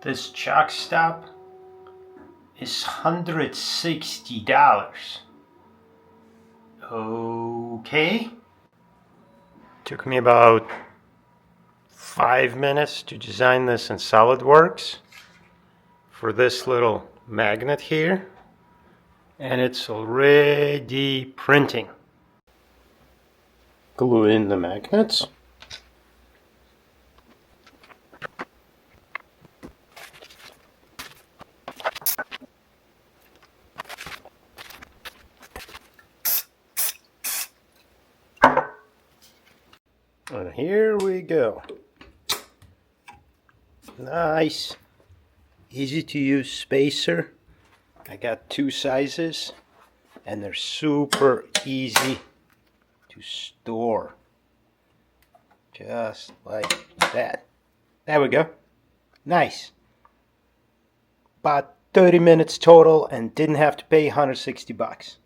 This chalk stop is $160. Okay. Took me about 5 minutes to design this in SolidWorks for this little magnet here, and it's already printing. Glue in the magnets. And here we go. Nice, easy to use spacer. I got 2 sizes and they're super easy to store. Just like that. There we go. Nice. About 30 minutes total and didn't have to pay $160.